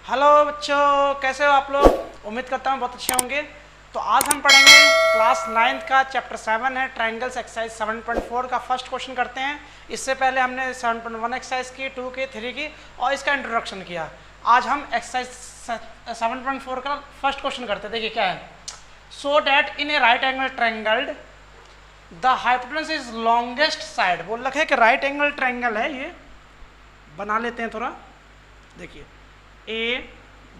Hello बच्चों, कैसे हो आप लोग। उम्मीद करता हूँ बहुत अच्छे होंगे। तो आज हम पढ़ेंगे क्लास 9th का चैप्टर 7 है ट्रायंगल्स एक्सरसाइज 7.4 का फर्स्ट क्वेश्चन करते हैं। इससे पहले हमने 7.1 एक्सरसाइज की, 2 की, 3 की और इसका इंट्रोडक्शन किया। आज हम एक्सरसाइज 7.4 का फर्स्ट क्वेश्चन करते हैं। देखिए क्या है। So that in A right angle triangle the hypotenuse is longest side. बोल रखे कि राइट एंगल ट्रायंगल है, ये बना लेते हैं थोड़ा। देखिए ए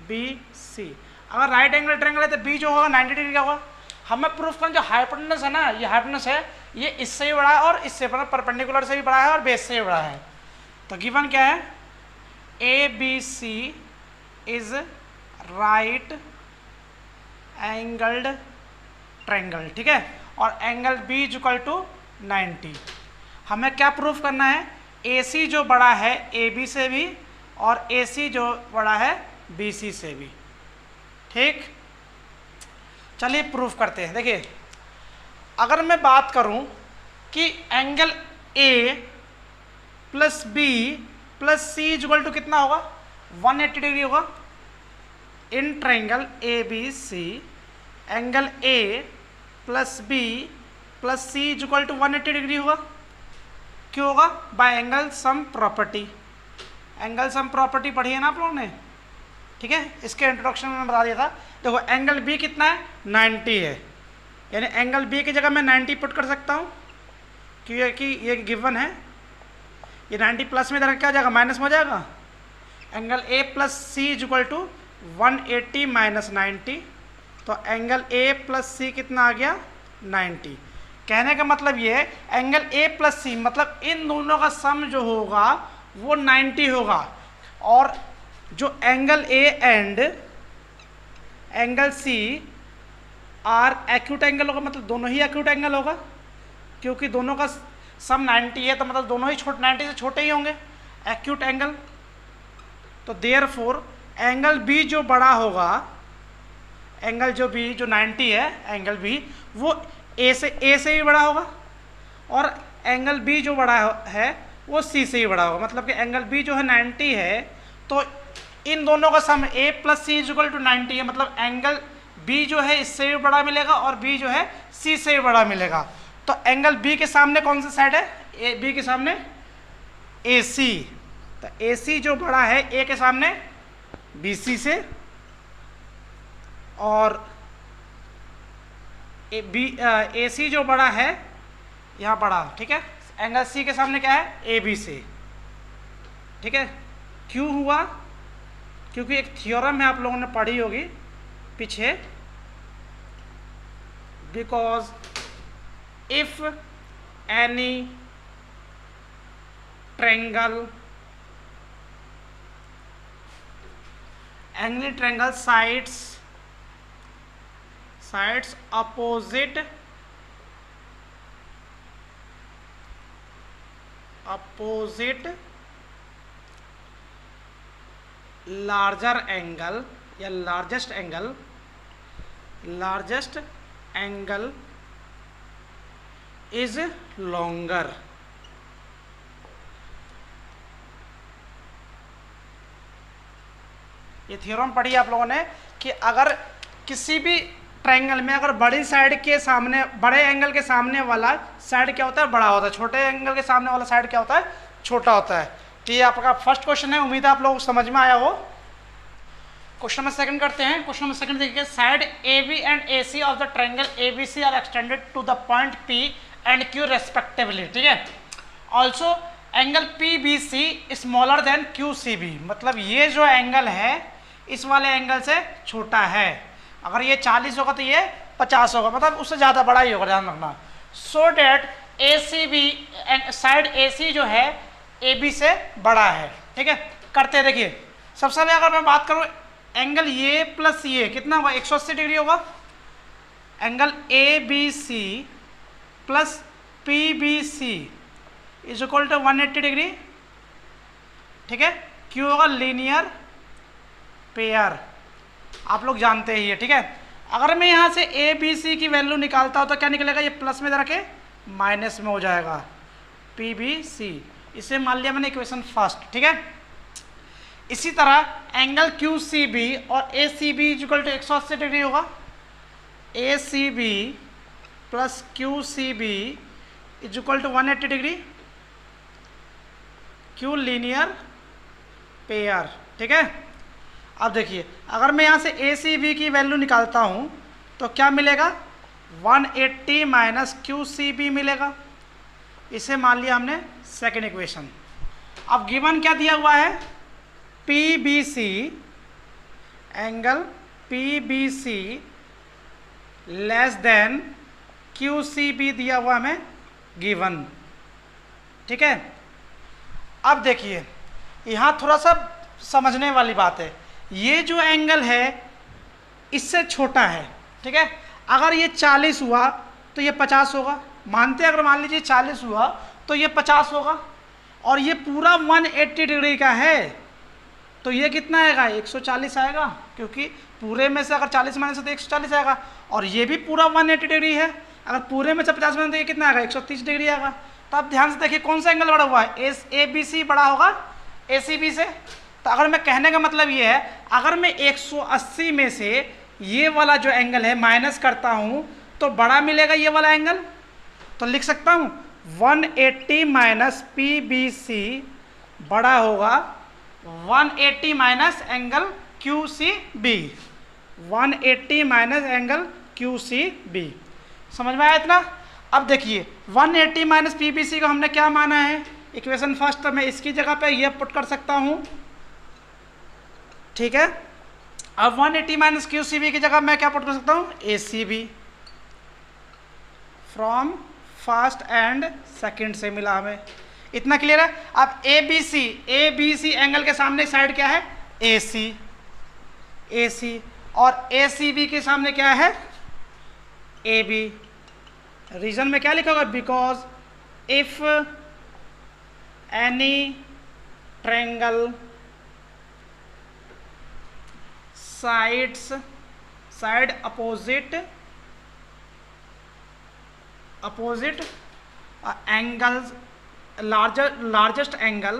बी सी, अगर राइट एंगल ट्रायंगल है तो बी जो होगा 90 डिग्री का होगा। हमें प्रूफ करना, जो हाइपोटेनस है ना, ये हाइपोटेनस है, ये इससे भी बड़ा है और इससे बड़ा, परपेंडिकुलर से भी बड़ा है और बेस से भी बड़ा है। तो गिवन क्या है, A B C is right angled triangle, ठीक है। और angle B is equal to 90। हमें क्या प्रूफ करना है, ए सी जो बड़ा है ए बी से भी और ए सी जो बड़ा है बी सी से भी, ठीक। चलिए प्रूफ करते हैं। देखिए अगर मैं बात करूं कि angle A plus B plus C equal to कितना होगा, 180 डिग्री होगा। In triangle A B C angle A plus B plus C equal to 180 degree होगा। क्यों होगा, by angle sum property. Angle sum property पढ़ी है ना आप लोगों ने, ठीक है। इसके इंट्रोडक्शन में बता दिया था। देखो एंगल बी कितना है, 90 है, यानी एंगल बी की जगह मैं 90 पुट कर सकता हूँ क्योंकि ये गिवन है। ये 90 प्लस में इधर क्या हो जाएगा, माइनस में हो जाएगा। Angle A plus C is equal to 180 minus 90। तो एंगल ए प्लस सी कितना आ गया, 90। कहने का मतलब ये है एंगल ए प्लस सी मतलब इन दोनों का सम जो होगा वो 90 होगा। और जो angle A and angle C are acute angle होगा, मतलब दोनों ही एक्यूट एंगल होगा क्योंकि दोनों का सम 90 है, तो मतलब दोनों ही 90 से छोटे ही होंगे एक्यूट एंगल। तो देयरफॉर एंगल बी जो बड़ा होगा, एंगल जो बी जो 90 है एंगल बी, वो ए से भी बड़ा होगा और एंगल बी जो बड़ा है वो सी से ही बड़ा होगा। मतलब कि एंगल बी जो है 90 है, तो इन दोनों का सम ए प्लस सी इक्वल टू 90 है। मतलब एंगल बी जो है इससे भी बड़ा मिलेगा और बी जो है सी से भी बड़ा मिलेगा। तो एंगल बी के सामने कौन सा साइड है, ए बी के सामने ए सी। तो ए सी जो बड़ा है ए के सामने बी सी से, और ए सी जो बड़ा है यहाँ बड़ा, ठीक है। एंगल सी के सामने क्या है, ए बी से, ठीक है। क्यों हुआ, क्योंकि एक थ्योरम है आप लोगों ने पढ़ी होगी पीछे, because if any triangle sides opposite larger angle या largest angle is longer। ये थ्योरम पढ़ी आप लोगों ने कि अगर किसी भी ट्रायंगल में अगर बड़ी साइड के सामने, बड़े एंगल के सामने वाला साइड क्या होता है, बड़ा होता है, छोटे एंगल के सामने वाला साइड क्या होता है, छोटा होता है। तो ये आपका फर्स्ट क्वेश्चन है, उम्मीद है आप लोग समझ में आया हो। क्वेश्चन नंबर सेकंड करते हैं। क्वेश्चन नंबर सेकंड देखिए, side A B and A C of the triangle A B C are extended to the point P and Q respectively, ठीक है। Also angle P B C smaller than Q C B, मतलब ये जो angle है इस वाले angle से छोटा है। अगर ये 40 होगा तो ये 50 होगा, मतलब उससे ज़्यादा बड़ा ही होगा, ध्यान रखना। So that A C B side A C जो है ए बी से बड़ा है, ठीक है। करते हैं, देखिए सबसे पहले अगर मैं बात करूँ एंगल ये प्लस ये कितना होगा, 180 डिग्री होगा। Angle A B C plus P B C is equal to 180 degree, ठीक है। क्यों होगा, लीनियर पेयर, आप लोग जानते ही है, ठीक है। अगर मैं यहाँ से ए बी सी की वैल्यू निकालता हूँ तो क्या निकलेगा, ये प्लस में इधर रखे माइनस में हो जाएगा पी बी सी। इसे मान लिया मैंने इक्वेशन फर्स्ट, ठीक है। इसी तरह एंगल क्यू सी बी और A C B equal to 180 degree होगा। A C B plus Q C B is equal to 180 degree, Q linear pair, ठीक है। अब देखिए अगर मैं यहाँ से ए सी बी की वैल्यू निकालता हूँ तो क्या मिलेगा, 180 माइनस क्यू सी बी मिलेगा। इसे मान लिया हमने सेकेंड इक्वेशन। अब गिवन क्या दिया हुआ है, P B C, angle P B C less than Q C B दिया हुआ हमें गिवन, ठीक है। अब देखिए यहाँ थोड़ा सा समझने वाली बात है, ये जो एंगल है इससे छोटा है, ठीक है। अगर ये 40 हुआ तो ये 50 होगा, मानते हैं अगर मान लीजिए 40 हुआ तो ये 50 होगा, और ये पूरा 180 डिग्री का है तो ये कितना आएगा, 140 आएगा, क्योंकि पूरे में से अगर 40 माइनस तो 140 आएगा, और ये भी पूरा 180 डिग्री है, अगर पूरे में से 50 माइनस तो ये कितना आएगा, 130 डिग्री आएगा। तो आप ध्यान से देखिए कौन सा एंगल बड़ा हुआ है, ए बी सी बड़ा होगा ए सी बी से। तो अगर मैं कहने का मतलब ये है, अगर मैं 180 में से ये वाला जो एंगल है माइनस करता हूँ तो बड़ा मिलेगा ये वाला एंगल, तो लिख सकता हूँ 180 माइनस पी बी सी बड़ा होगा 180 minus angle Q C B, 180 minus angle Q C B. समझ में आया इतना। अब देखिए 180 माइनस पी बी सी को हमने क्या माना है, इक्वेशन फर्स्ट, तो मैं इसकी जगह पे ये पुट कर सकता हूँ, ठीक है। अब 180 माइनस क्यू सी बी की जगह मैं क्या पुट कर सकता हूँ, A C B, from first and second से मिला हमें, इतना क्लियर है। अब ए बी सी एंगल के सामने साइड क्या है, ए सी, और ए सी बी के सामने क्या है, ए बी। रीजन में क्या लिखा होगा, because if any triangle side opposite angles largest angle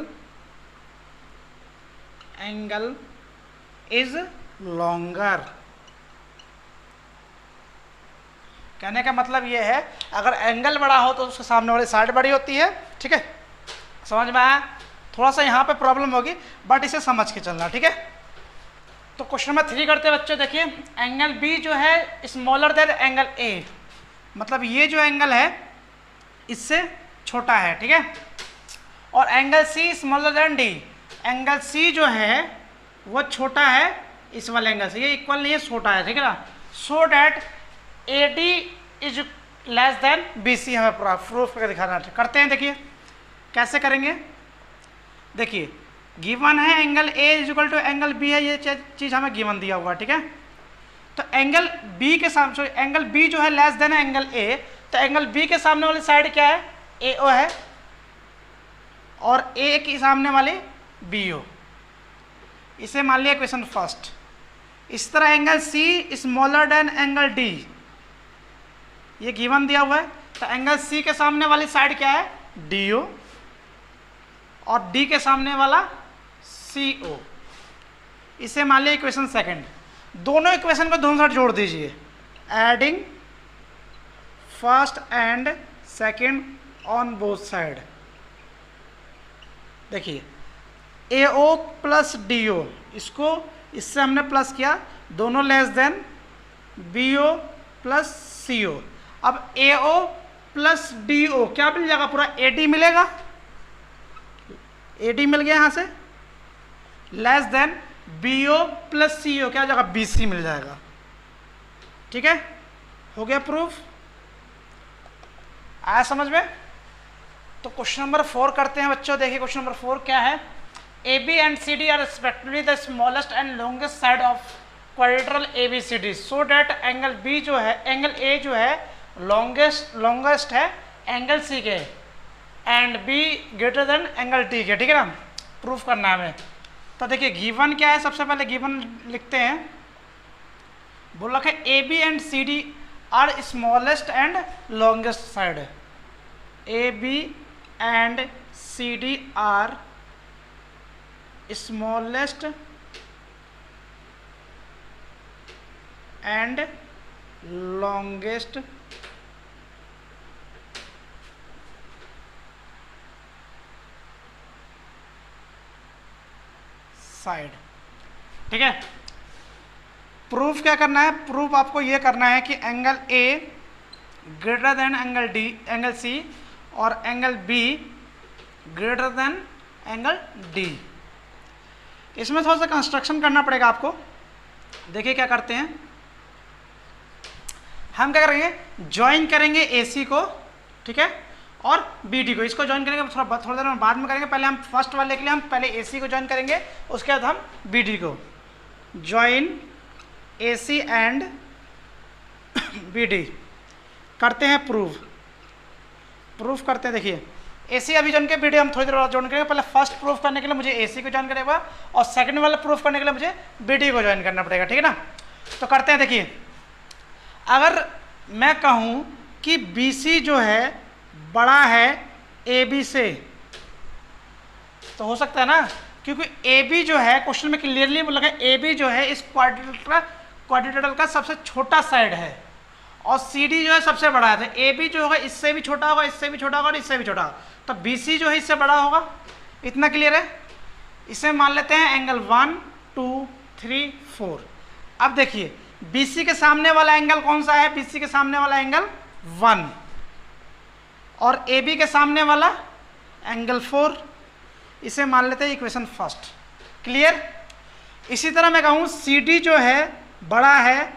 is longer। कहने का मतलब ये है अगर एंगल बड़ा हो तो उसके सामने वाली साइड बड़ी होती है, ठीक है। समझ में आया। थोड़ा सा यहाँ पे प्रॉब्लम होगी बट इसे समझ के चलना, ठीक है। तो क्वेश्चन नंबर 3 करते हैं बच्चों। देखिए एंगल बी जो है स्मॉलर देन एंगल ए, मतलब ये जो एंगल है इससे छोटा है, ठीक है। और angle C smaller than D, angle C जो है वो छोटा है इस वाले एंगल से, ये इक्वल नहीं है, छोटा है, ठीक है ना। So that A D is less than B C, हमें प्रूफ करके दिखाना है। करते हैं, देखिए कैसे करेंगे। देखिए गिवन है angle A is equal to angle B है, ये चीज़ हमें गिवन दिया हुआ है, ठीक है। तो एंगल बी के सामने, एंगल बी जो है लेस देन एंगल ए, तो एंगल बी के सामने वाली साइड क्या है, ए ओ है, और ए के सामने वाली बी ओ। इसे मान लिया क्वेश्चन फर्स्ट। इस तरह angle C smaller than angle D, ये गिवन दिया हुआ है, तो एंगल सी के सामने वाली साइड क्या है, डी ओ, और डी के सामने वाला सी ओ। इसे मान लिया इक्वेशन सेकंड। दोनों इक्वेशन को दोनों साइड जोड़ दीजिए, adding first and second on both side. देखिए ए ओ प्लस डी ओ, इसको इससे हमने प्लस किया, दोनों less than B O plus C O. अब A O plus D O क्या मिल जाएगा, पूरा ए डी मिलेगा, ए डी मिल गया यहाँ से, less than B O plus C O क्या हो जाएगा, बी सी मिल जाएगा, ठीक है। हो गया प्रूफ, आया समझ में। तो क्वेश्चन नंबर 4 करते हैं बच्चों। देखिए क्वेश्चन नंबर 4 क्या है, A B and C D are respectively the smallest and longest side of quadrilateral A B C D, so that angle B जो है, एंगल ए जो है लॉन्गेस्ट है एंगल सी के, and B greater than angle T के, ठीक है ना। प्रूफ करना है हमें। तो देखिए गिवन क्या है, सबसे पहले गिवन लिखते हैं। बोल रखा है A B and C D are smallest and longest side, A B and C D are smallest and longest side. ठीक है, प्रूफ क्या करना है, प्रूफ आपको ये करना है कि angle A greater than angle D, angle C, और angle B greater than angle D. इसमें थोड़ा सा कंस्ट्रक्शन करना पड़ेगा आपको। देखिए क्या करते हैं, हम क्या करेंगे, ज्वाइन करेंगे AC को, ठीक है, और BD को। इसको ज्वाइन करेंगे थोड़ा देर में बाद में करेंगे, पहले हम फर्स्ट वाले के लिए हम पहले AC को ज्वाइन करेंगे, उसके बाद हम BD को। ज्वाइन AC एंड BD करते हैं प्रूफ, प्रूफ करते हैं। देखिए AC अभी ज्वाइन के, BD हम थोड़ी देर बाद ज्वाइन करेंगे। पहले फर्स्ट प्रूफ करने के लिए मुझे AC को ज्वाइन करेगा और सेकंड वाला प्रूफ करने के लिए मुझे BD को ज्वाइन करना पड़ेगा, ठीक है ना। तो करते हैं। देखिए अगर मैं कहूँ कि BC जो है बड़ा है AB से, तो हो सकता है ना, क्योंकि AB जो है क्वेश्चन में क्लियरली बोला है AB जो है इस क्वाड्रिलेटरल का सबसे छोटा साइड है और CD जो है सबसे बड़ा है। तो AB जो होगा इससे भी छोटा होगा, इससे भी छोटा होगा और इससे भी छोटा होगा, तो BC जो है इससे बड़ा होगा। इतना क्लियर है। इसे मान लेते हैं एंगल 1 2 3 4। अब देखिए BC के सामने वाला एंगल कौन सा है, BC के सामने वाला एंगल 1 और AB के सामने वाला एंगल 4। इसे मान लेते हैं इक्वेशन फर्स्ट। क्लियर। इसी तरह मैं कहूँ CD जो है बड़ा है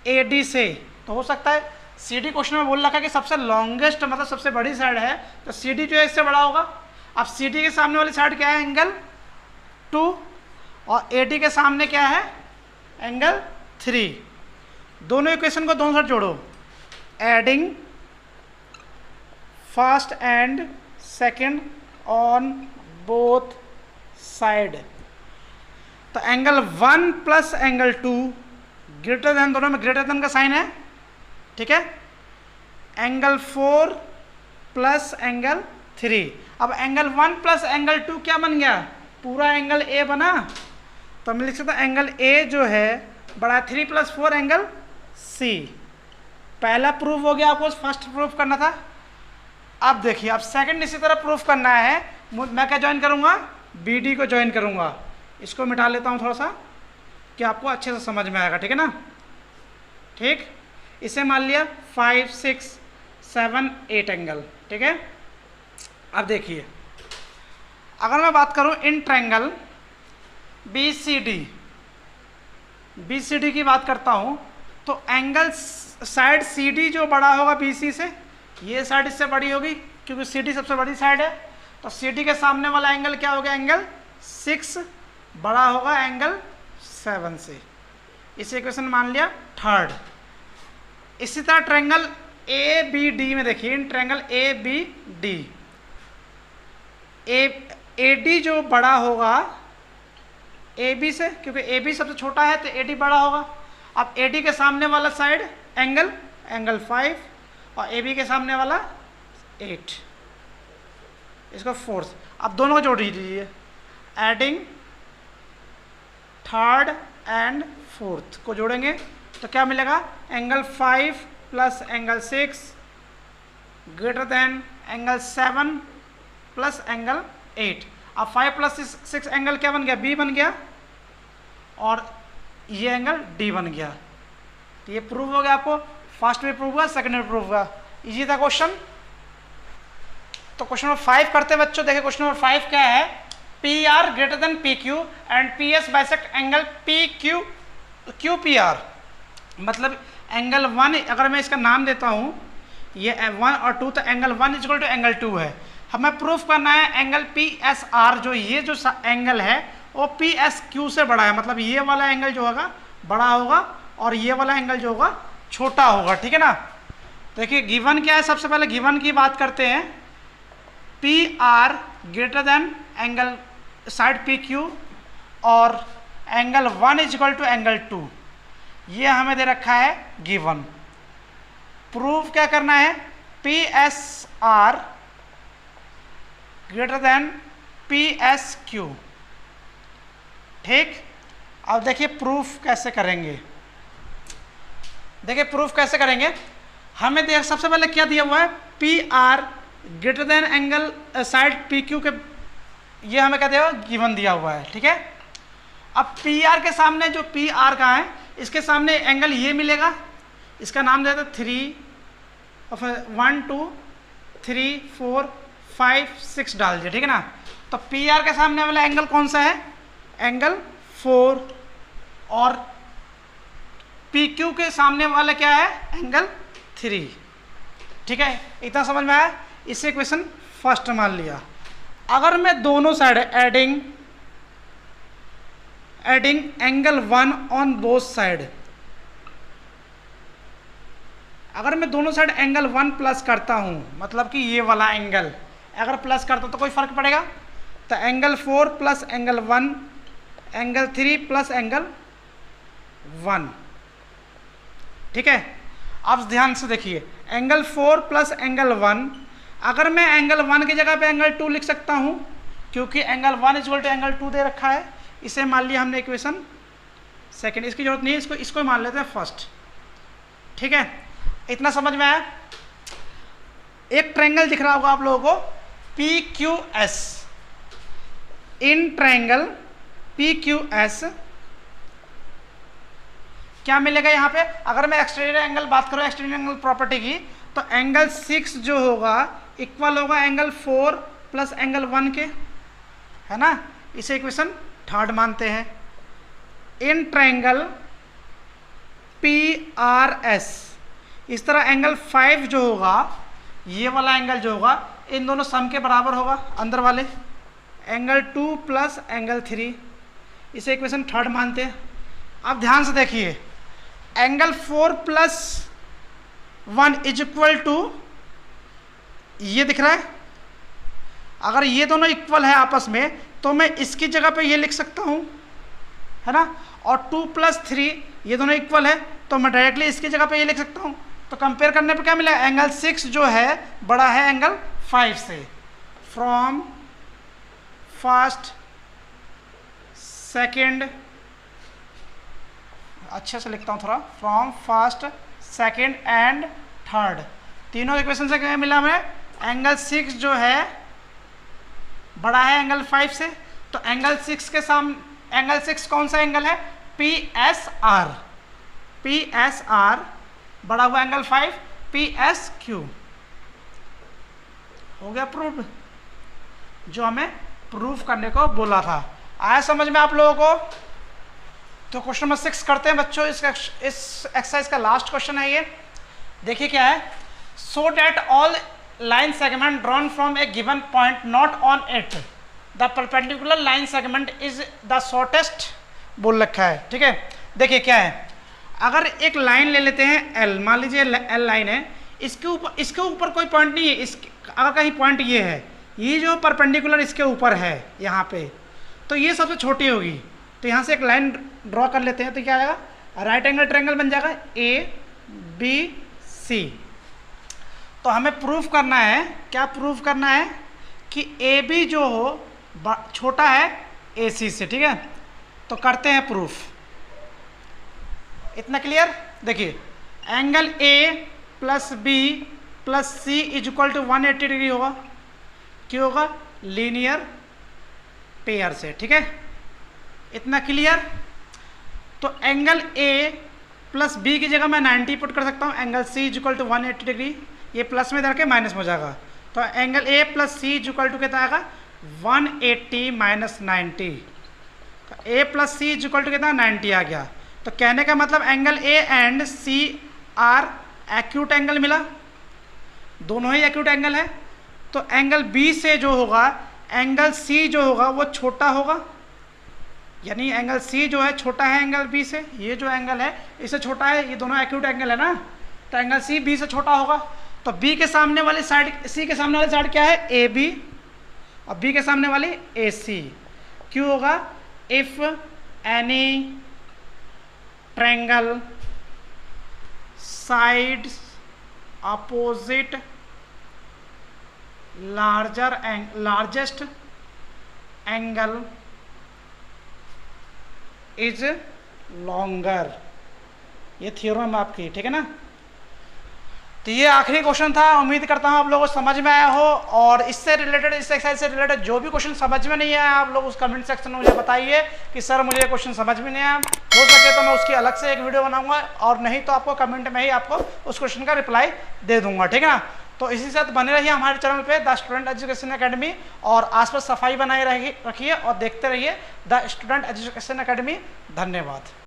AD से, तो हो सकता है CD क्वेश्चन में बोल रखा है कि सबसे लॉन्गेस्ट मतलब सबसे बड़ी साइड है, तो CD जो है इससे बड़ा होगा। अब CD के सामने वाली साइड क्या है, एंगल 2, और AD के सामने क्या है, एंगल 3। दोनों इक्वेशन को दोनों साइड जोड़ो, adding first and second on both side. तो angle 1 plus angle 2 greater than, दोनों में ग्रेटर देन का साइन है, ठीक है। Angle 4 plus angle 3। अब एंगल 1 प्लस एंगल 2 क्या बन गया, पूरा एंगल A बना। तो हम लिख सकते हैं एंगल A जो है बड़ा 3 + 4 एंगल C। पहला प्रूफ हो गया, आपको फर्स्ट प्रूफ करना था। अब देखिए अब सेकंड इसी तरह प्रूफ करना है। मैं क्या ज्वाइन करूंगा, BD को ज्वाइन करूंगा। इसको मिटा लेता हूं थोड़ा सा कि आपको अच्छे से समझ में आएगा, ठीक है ना। ठीक, इसे मान लिया 5 6 7 8 एंगल, ठीक है। अब देखिए अगर मैं बात करूं इन ट्रायंगल BCD की बात करता हूं, तो एंगल साइड CD जो बड़ा होगा BC से, ये साइड इससे बड़ी होगी क्योंकि CD सबसे बड़ी साइड है। तो CD के सामने वाला एंगल क्या होगा, एंगल 6 बड़ा होगा एंगल 7 से। इस इक्वेशन मान लिया थर्ड। इसी तरह ट्रायंगल ABD में देखिए, इन ट्रायंगल ABD AD जो बड़ा होगा AB से, क्योंकि AB सबसे छोटा है तो AD बड़ा होगा। अब AD के सामने वाला साइड एंगल 5 और AB के सामने वाला 8, इसको 4। अब दोनों को जोड़ दीजिए, एडिंग थर्ड एंड फोर्थ को जोड़ेंगे तो क्या मिलेगा, angle 5 plus angle 6 greater than angle 7 plus angle 8। अब 5 + 6 एंगल क्या बन गया, B बन गया, और ये एंगल D बन गया। तो ये प्रूव हो गया, आपको फर्स्ट में प्रूव हुआ, सेकंड में प्रूव हुआ। इजी था क्वेश्चन। तो क्वेश्चन नंबर 5 करते हैं बच्चों। देखिए क्वेश्चन नंबर 5 क्या है, PR greater than PQ and PS bisect angle QPR। मतलब एंगल 1, अगर मैं इसका नाम देता हूँ ये 1 और 2, तो एंगल 1 = एंगल 2 है। हमें प्रूफ करना है एंगल PSR, जो ये जो एंगल है वो PSQ से बड़ा है। मतलब ये वाला एंगल जो होगा बड़ा होगा और ये वाला एंगल जो होगा छोटा होगा, ठीक है ना। देखिए गिवन क्या है, सबसे पहले गिवन की बात करते हैं। PR greater than angle side PQ और एंगल 1 = एंगल 2, ये हमें दे रखा है गिवन। प्रूफ क्या करना है, PSR ग्रेटर देन PSQ। ठीक। अब देखिए प्रूफ कैसे करेंगे। देखिए प्रूफ कैसे करेंगे। हमें देख सबसे पहले क्या दिया हुआ है, P R greater than angle side P Q के, ये हमें क्या दिया हुआ, गिवन दिया हुआ है, ठीक है। अब पी आर के सामने जो पी आर का है, इसके सामने एंगल ये मिलेगा, इसका नाम देते 3 1 2 3 4 5 6 डाल दिए, ठीक है ना। तो पी आर के सामने वाला एंगल कौन सा है, एंगल 4, और पी क्यू के सामने वाला क्या है, एंगल 3, ठीक है। इतना समझ में आया। इसे इक्वेशन फर्स्ट मान लिया। अगर मैं दोनों side adding angle 1 on both side, अगर मैं दोनों साइड एंगल 1 प्लस करता हूं, मतलब कि ये वाला एंगल अगर प्लस करता तो कोई फर्क पड़ेगा, तो angle 4 plus angle 1, angle 3 plus angle 1, ठीक है। अब ध्यान से देखिए, एंगल 4 प्लस एंगल 1, अगर मैं एंगल 1 की जगह पे एंगल 2 लिख सकता हूं, क्योंकि एंगल 1 इक्वल टू एंगल 2 दे रखा है। इसे मान लिया हमने इक्वेशन सेकंड, इसकी जरूरत नहीं है, इसको मान लेते हैं फर्स्ट, ठीक है। इतना समझ में आया। एक ट्रायंगल दिख रहा होगा आप लोगों को, P Q S. In triangle P Q S क्या मिलेगा यहाँ पे, अगर मैं एक्सटीरियर एंगल बात करूँ, एक्सटीरियर एंगल प्रॉपर्टी की, तो एंगल 6 जो होगा इक्वल होगा एंगल 4 प्लस एंगल 1 के, है ना। इसे इक्वेशन थर्ड मानते हैं। In triangle P R S, इस तरह एंगल 5 जो होगा, ये वाला एंगल जो होगा, इन दोनों सम के बराबर होगा, अंदर वाले एंगल 2 प्लस एंगल 3, इसे इक्वेशन थर्ड मानते हैं। अब ध्यान से देखिए, angle 4 plus 1 is equal to, ये दिख रहा है, अगर ये दोनों इक्वल है आपस में, तो मैं इसकी जगह पे ये लिख सकता हूँ, है ना। और 2 प्लस 3 ये दोनों इक्वल है, तो मैं डायरेक्टली इसकी जगह पे ये लिख सकता हूँ। तो कंपेयर करने पे क्या मिला, एंगल 6 जो है बड़ा है एंगल 5 से। फ्रॉम फर्स्ट सेकंड, अच्छे से लिखता हूँ थोड़ा, from first second and third, तीनों इक्वेशन से क्या मिला हमें, एंगल 6 जो है बड़ा है एंगल 5 से। तो एंगल 6 के सामने, एंगल 6 कौन सा एंगल है, P S R, P S R बड़ा हुआ एंगल 5 पी एस क्यू। हो गया प्रूफ, जो हमें प्रूफ करने को बोला था। आया समझ में आप लोगों को। तो क्वेश्चन नंबर 6 करते हैं बच्चों। इस एक्सरसाइज का लास्ट क्वेश्चन है ये। देखिए क्या है, so that all line segment drawn from a given point not on it the perpendicular line segment is the shortest बोल रखा है, ठीक है। देखिए क्या है, अगर एक लाइन ले लेते हैं एल, मान लीजिए एल लाइन है, इसके ऊपर कोई पॉइंट नहीं है, अगर कहीं पॉइंट ये है, ये जो परपेंडिकुलर इसके ऊपर है यहाँ पे, तो ये सबसे छोटी होगी। तो यहाँ से एक लाइन ड्रॉ कर लेते हैं, तो क्या आएगा, राइट एंगल ट्रायंगल बन जाएगा ए बी सी। तो हमें प्रूफ करना है, क्या प्रूफ करना है, कि ए बी जो हो छोटा है ए सी से, ठीक है। तो करते हैं प्रूफ। इतना क्लियर। देखिए angle A plus B plus C is equal to 180 degree होगा, क्यों होगा, लीनियर पेयर से, ठीक है। इतना क्लियर। तो एंगल ए प्लस बी की जगह मैं 90 पुट कर सकता हूँ, angle C is equal to 180 degree, ये प्लस में इधर के माइनस में हो जाएगा। तो angle A plus C is equal to कितना आएगा, 180 माइनस 90। तो A plus C is equal to कितना, 90 आ गया। तो कहने का मतलब angle A and C are acute angle मिला, दोनों ही एक्यूट एंगल है। तो एंगल बी से जो होगा, एंगल सी जो होगा वो छोटा होगा, यानी एंगल सी जो है छोटा है एंगल बी से, ये जो एंगल है इससे छोटा है, ये दोनों एक्यूट एंगल है ना, तो एंगल सी बी से छोटा होगा। तो बी के सामने वाली साइड, सी के सामने वाली साइड क्या है, ए बी, और बी के सामने वाली ए सी। क्यों होगा, if any triangle sides opposite largest angle is longer. ये थ्योरम आपकी, ठीक है ना। तो ये आखिरी क्वेश्चन था, उम्मीद करता हूँ आप लोगों को समझ में आया हो। और इससे रिलेटेड, इस एक्सरसाइज से रिलेटेड जो भी क्वेश्चन समझ में नहीं आया, आप लोग उस कमेंट सेक्शन में मुझे बताइए कि सर मुझे क्वेश्चन समझ में नहीं आया। हो सके तो मैं उसकी अलग से एक वीडियो बनाऊंगा, और नहीं तो आपको कमेंट में ही आपको उस क्वेश्चन का रिप्लाई दे दूंगा, ठीक है ना। तो इसी साथ बने रहिए हमारे चैनल पे द स्टूडेंट एजुकेशन अकेडमी, और आसपास सफाई बनाए रखिए और देखते रहिए द स्टूडेंट एजुकेशन अकेडमी। धन्यवाद।